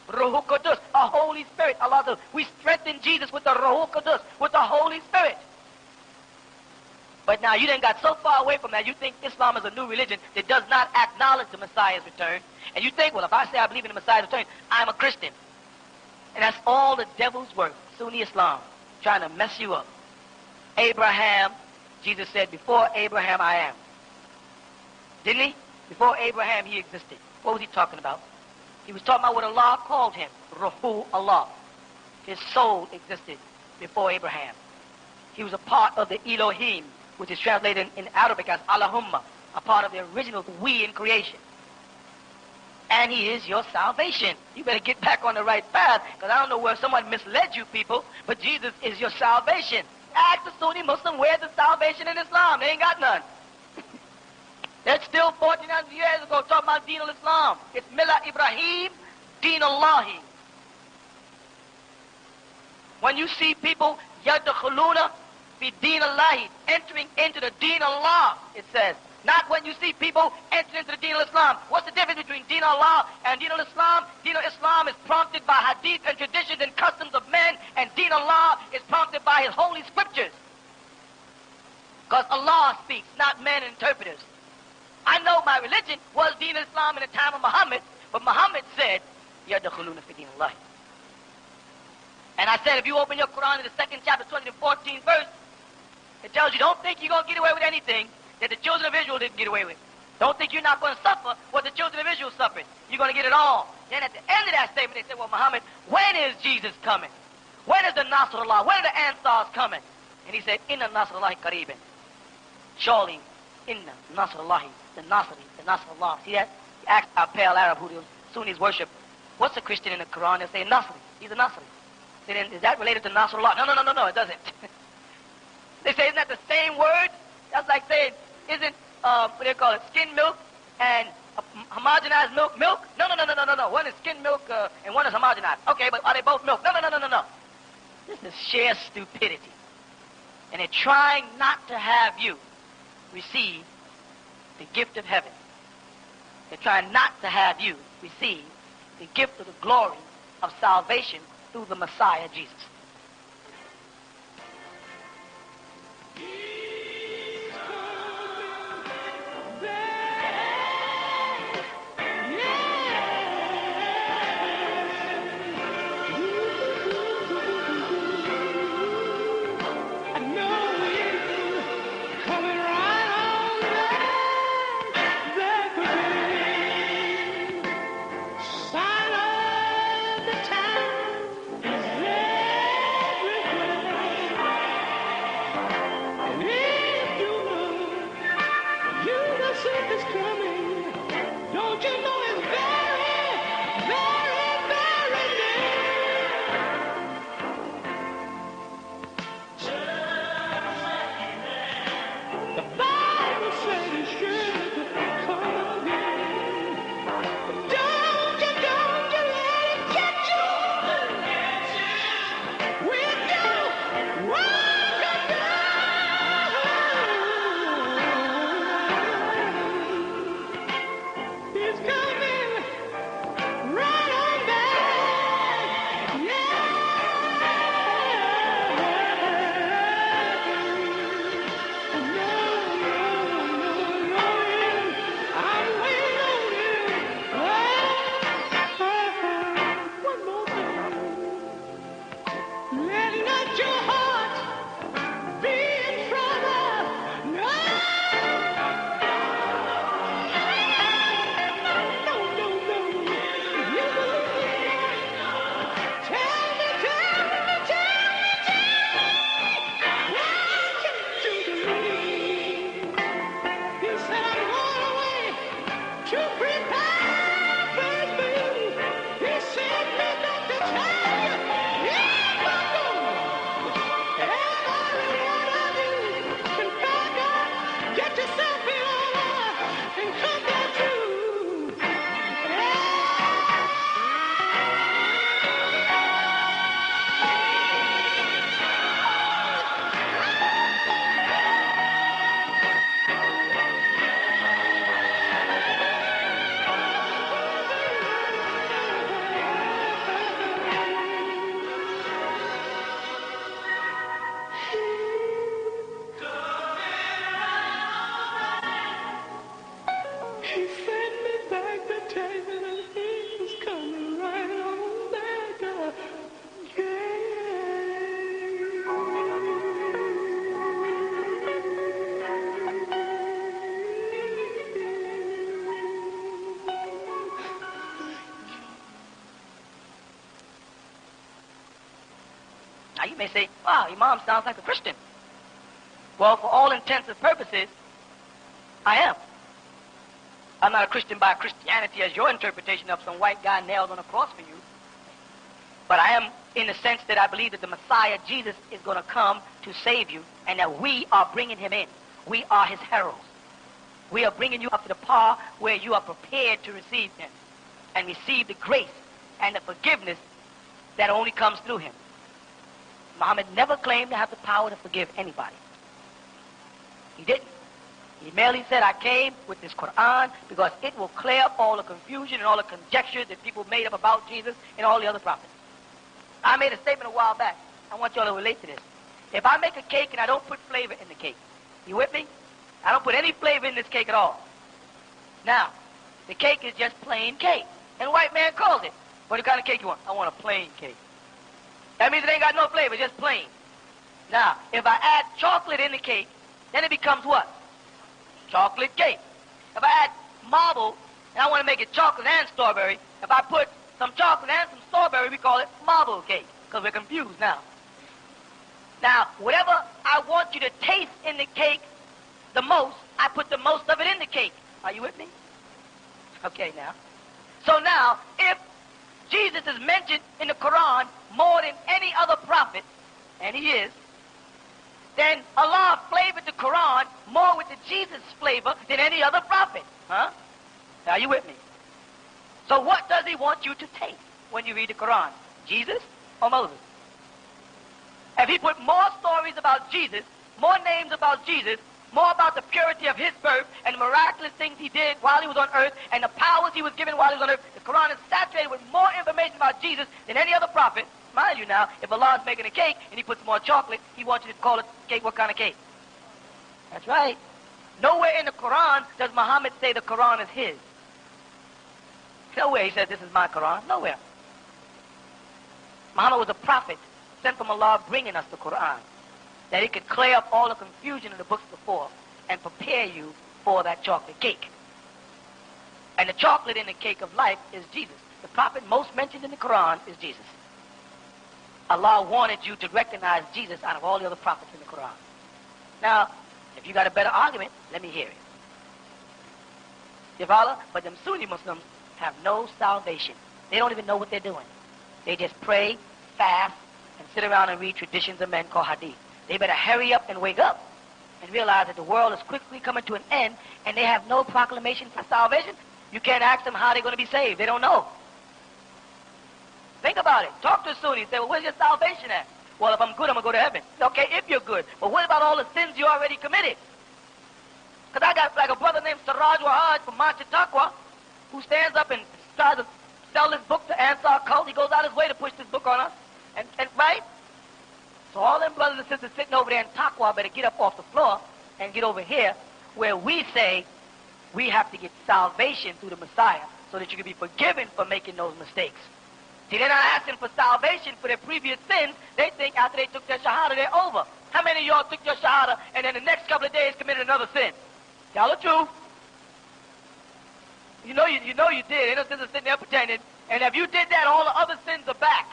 Ruhu Qudus, a Holy Spirit. Allah says, we strengthen Jesus with the Ruhu Qudus, with the Holy Spirit. But now you done got so far away from that, you think Islam is a new religion that does not acknowledge the Messiah's return. And you think, well, if I say I believe in the Messiah's return, I'm a Christian. And that's all the devil's work, Sunni Islam, trying to mess you up. Abraham, Jesus said, before Abraham I am. Didn't he? Before Abraham he existed. What was he talking about? He was talking about what Allah called him, Ruhu Allah. His soul existed before Abraham. He was a part of the Elohim, which is translated in Arabic as Allahumma, a part of the original we in creation. And he is your salvation. You better get back on the right path, because I don't know where someone misled you people, but Jesus is your salvation. Ask the Sunni Muslim, where's the salvation in Islam? They ain't got none. They're still 1,400 years ago talking about Deen al-Islam. It's Milla Ibrahim, Deen Allahi. When you see people, yadkhuluna fi Deen Allahi, entering into the Deen Allah, it says. Not when you see people entering into the Deen al-Islam. What's the difference between Deen Allah and Deen al-Islam? Deen al-Islam is prompted by hadith and traditions and customs of men, and Deen Allah is prompted by his holy scriptures. Because Allah speaks, not men interpreters. I know my religion was Deen al-Islam in the time of Muhammad, but Muhammad said, yadkhuluna fi Deen Allah. And I said, if you open your Quran in the 2nd chapter, 20 to 14th verse, it tells you, don't think you're going to get away with anything that the children of Israel didn't get away with. Don't think you're not going to suffer what the children of Israel suffered. You're going to get it all. Then at the end of that statement, they said, well, Muhammad, when is Jesus coming? When is the Nasrullah? When are the Ansars coming? And he said, Inna Nasrullahi Qareeban. Surely, Inna Nasrullahi, the Nasrullah. See that? You ask our pale Arab who the Sunnis worship, what's a Christian in the Quran? They'll say Nasri. He's a Nasri. Then is that related to Nasrullah? No, it doesn't. They say, isn't that the same word? That's like saying, isn't, what do they call it, skim milk and homogenized milk? No. One is skim milk and one is homogenized. Okay, but are they both milk? No. This is sheer stupidity. And they're trying not to have you receive the gift of heaven. They're trying not to have you receive the gift of the glory of salvation through the Messiah, Jesus. Sign of the time is there. may say, wow, Imam sounds like a Christian. Well, for all intents and purposes, I am. I'm not a Christian by Christianity as your interpretation of some white guy nailed on a cross for you. But I am in the sense that I believe that the Messiah, Jesus, is going to come to save you, and that we are bringing him in. We are his heralds. We are bringing you up to the par where you are prepared to receive him and receive the grace and the forgiveness that only comes through him. Muhammad never claimed to have the power to forgive anybody. He didn't. He merely said, I came with this Quran because it will clear up all the confusion and all the conjecture that people made up about Jesus and all the other prophets. I made a statement a while back. I want y'all to relate to this. If I make a cake and I don't put flavor in the cake, you with me? I don't put any flavor in this cake at all. Now, the cake is just plain cake. And the white man calls it. What kind of cake you want? I want a plain cake. That means it ain't got no flavor, just plain. Now, if I add chocolate in the cake, then it becomes what? Chocolate cake. If I add marble, and I want to make it chocolate and strawberry, if I put some chocolate and some strawberry, we call it marble cake, because we're confused now. Now, whatever I want you to taste in the cake the most, I put the most of it in the cake. Are you with me? Okay, now. So now, if Jesus is mentioned in the Quran more than any other prophet, and he is, then Allah flavored the Quran more with the Jesus flavor than any other prophet. Huh? Are you with me? So what does he want you to taste when you read the Quran? Jesus or Moses? If he put more stories about Jesus, more names about Jesus, more about the purity of his birth and the miraculous things he did while he was on earth and the powers he was given while he was on earth, the Quran is saturated with more information about Jesus than any other prophet. Mind you now, if Allah is making a cake and he puts more chocolate, he wants you to call it cake. What kind of cake? That's right. Nowhere in the Quran does Muhammad say the Quran is his. Nowhere he says, this is my Quran. Nowhere. Muhammad was a prophet sent from Allah bringing us the Quran, that it could clear up all the confusion in the books before and prepare you for that chocolate cake. And the chocolate in the cake of life is Jesus. The prophet most mentioned in the Quran is Jesus. Allah wanted you to recognize Jesus out of all the other prophets in the Quran. Now, if you got a better argument, let me hear it. You follow? But them Sunni Muslims have no salvation. They don't even know what they're doing. They just pray, fast, and sit around and read traditions of men called hadith. They better hurry up and wake up and realize that the world is quickly coming to an end and they have no proclamation for salvation. You can't ask them how they're going to be saved. They don't know. Think about it. Talk to a Sunni. Say, well, where's your salvation at? Well, if I'm good, I'm going to go to heaven. Okay, if you're good. But what about all the sins you already committed? Because I got like a brother named Siraj Wahaj from Mancha Taqwa who stands up and tries to sell this book to Ansar cult. He goes out his way to push this book on us. And right? So all them brothers and sisters sitting over there in Taqwa better get up off the floor and get over here where we say we have to get salvation through the Messiah so that you can be forgiven for making those mistakes. See, they're not asking for salvation for their previous sins. They think after they took their shahada, they're over. How many of y'all took your shahada and then the next couple of days committed another sin? Tell the truth. You know you did. Ain't no sense of sitting there pretending. And if you did that, all the other sins are back.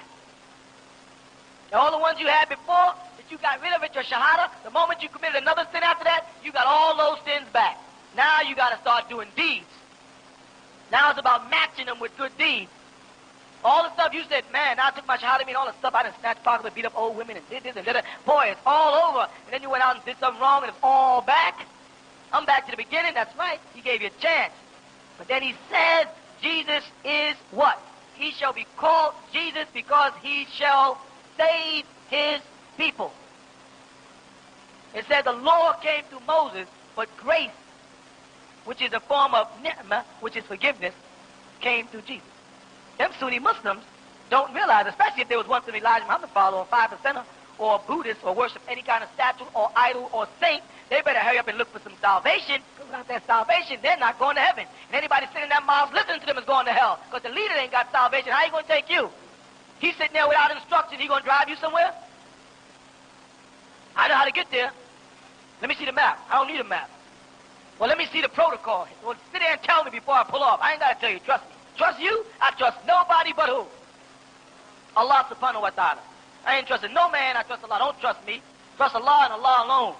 And all the ones you had before, that you got rid of at your shahada, the moment you committed another sin after that, you got all those sins back. Now you got to start doing deeds. Now it's about matching them with good deeds. All the stuff you said, man, I took my shahada, all the stuff I done snatched pockets and beat up old women and did this and did that. Boy, it's all over. And then you went out and did something wrong and it's all back. I'm back to the beginning. That's right. He gave you a chance. But then he says, Jesus is what? He shall be called Jesus because he shall save his people. It said the law came through Moses, but grace, which is a form of ni'mah, which is forgiveness, came through Jesus. Them Sunni Muslims don't realize, especially if there was once an Elijah Muhammad follower, or 5%er, or a Buddhist, or worship any kind of statue, or idol, or saint, they better hurry up and look for some salvation, because without that salvation, they're not going to heaven. And anybody sitting in that mosque listening to them is going to hell, because the leader ain't got salvation. How you going to take you? He's sitting there without instruction. He going to drive you somewhere? I know how to get there. Let me see the map. I don't need a map. Well, let me see the protocol. Well, sit there and tell me before I pull off. I ain't got to tell you. Trust me. Trust you? I trust nobody but who? Allah subhanahu wa ta'ala. I ain't trusting no man. I trust Allah. Don't trust me. Trust Allah and Allah alone.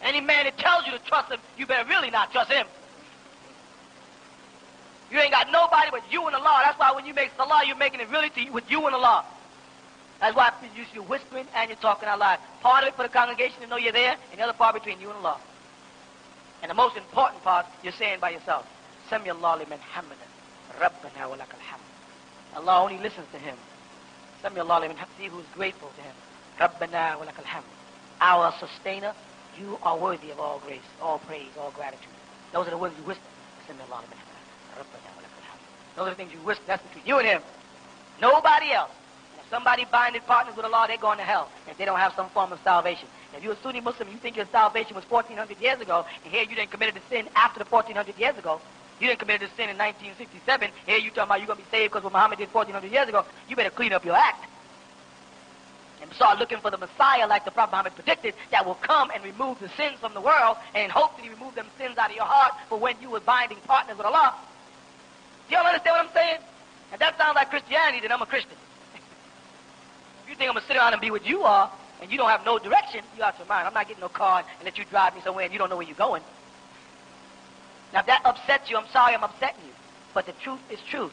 Any man that tells you to trust him, you better really not trust him. You ain't got nobody but you and Allah. That's why when you make salah, you're making it really with you and Allah. That's why you're whispering and you're talking out loud. Part of it for the congregation to know you're there, and the other part between you and Allah. And the most important part, you're saying by yourself, Sami Allah liman hamadan, Rabbana wa lakal hamd. Allah only listens to him. Sami Allah liman hamd, he who is grateful to him. Rabbana wa lakal hamd. Our sustainer, you are worthy of all grace, all praise, all gratitude. Those are the words you whisper. Sami Allah liman hamadan, Rabbana wa lakal hamd. Those are the things you whisper. That's between you and him. Nobody else. If somebody binding partners with Allah, they're going to hell if they don't have some form of salvation. If you're a Sunni Muslim, you think your salvation was 1,400 years ago, and here you didn't committed a sin after the 1,400 years ago. You didn't committed a sin in 1967. Here you talking about you're going to be saved because what Muhammad did 1,400 years ago. You better clean up your act. And start looking for the Messiah like the Prophet Muhammad predicted that will come and remove the sins from the world and hopefully remove them sins out of your heart for when you were binding partners with Allah. Do y'all understand what I'm saying? And that sounds like Christianity, then I'm a Christian. If you think I'm going to sit around and be what you are, and you don't have no direction, you out your mind. I'm not getting no car and let you drive me somewhere and you don't know where you're going. Now, if that upsets you, I'm sorry I'm upsetting you. But the truth is truth.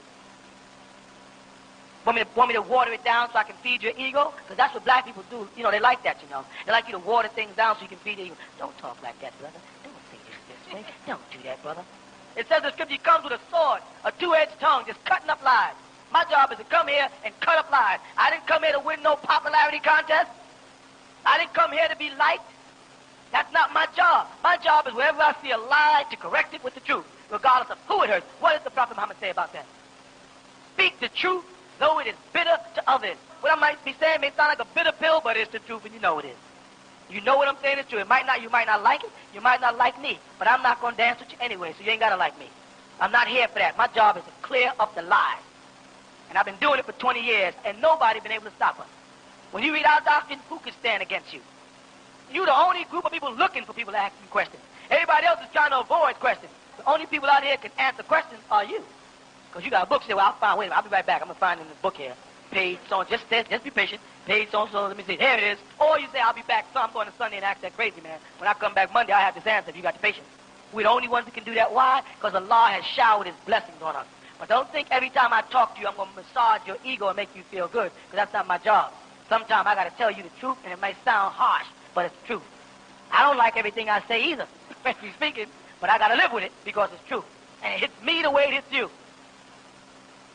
Want me to water it down so I can feed your ego? Because that's what black people do. You know, they like that, you know. They like you to water things down so you can feed your ego. Don't talk like that, brother. Don't say this way. Don't do that, brother. It says the scripture comes with a sword, a two-edged tongue, just cutting up lies. My job is to come here and cut up lies. I didn't come here to win no popularity contest. I didn't come here to be liked. That's not my job. My job is wherever I see a lie to correct it with the truth, regardless of who it hurts. What does the Prophet Muhammad say about that? Speak the truth, though it is bitter to others. What I might be saying may sound like a bitter pill, but it's the truth, and you know it is. You know what I'm saying is true. You might not like it. You might not like me, but I'm not going to dance with you anyway, so you ain't got to like me. I'm not here for that. My job is to clear up the lies. And I've been doing it for 20 years, and nobody's been able to stop us. When you read our doctrine, who can stand against you? You're the only group of people looking for people to ask you questions. Everybody else is trying to avoid questions. The only people out here can answer questions are you. Because you got a book, say, well, wait a minute, I'll be right back. I'm going to find in this book here. Page so just be patient. Page so let me see. Here it is. Or you say, I'll be back, so I'm going to Sunday and act that crazy, man. When I come back Monday, I have this answer if you got the patience. We're the only ones that can do that. Why? Because Allah has showered his blessings on us. But don't think every time I talk to you, I'm going to massage your ego and make you feel good, because that's not my job. Sometimes I got to tell you the truth, and it may sound harsh, but it's true. I don't like everything I say either, frankly speaking, but I got to live with it because it's true. And it hits me the way it hits you.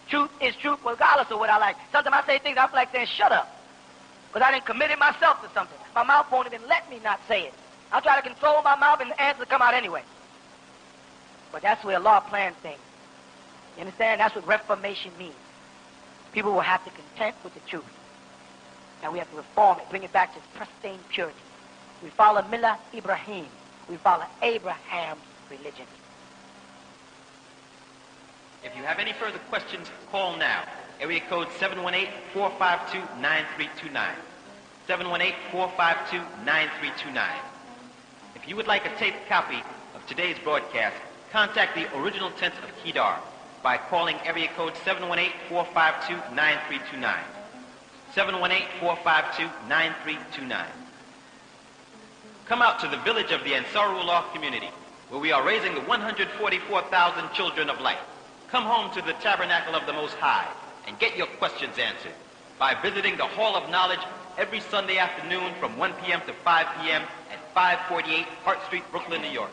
Truth is truth regardless of what I like. Sometimes I say things I feel like saying, shut up, because I didn't committed myself to something. My mouth won't even let me not say it. I'll try to control my mouth, and the answer will come out anyway. But that's where Allah plans things. You understand? That's what reformation means. People will have to content with the truth. And we have to reform it, bring it back to its pristine purity. We follow Millah Ibrahim. We follow Abraham's religion. If you have any further questions, call now. Area code 718-452-9329. 718-452-9329. If you would like a taped copy of today's broadcast, contact the original tent of Kedar by calling area code 718-452-9329. 718-452-9329. Come out to the village of the Ansarullah community, where we are raising the 144,000 children of light. Come home to the Tabernacle of the Most High and get your questions answered by visiting the Hall of Knowledge every Sunday afternoon from 1 p.m. to 5 p.m. at 548 Hart Street, Brooklyn, New York.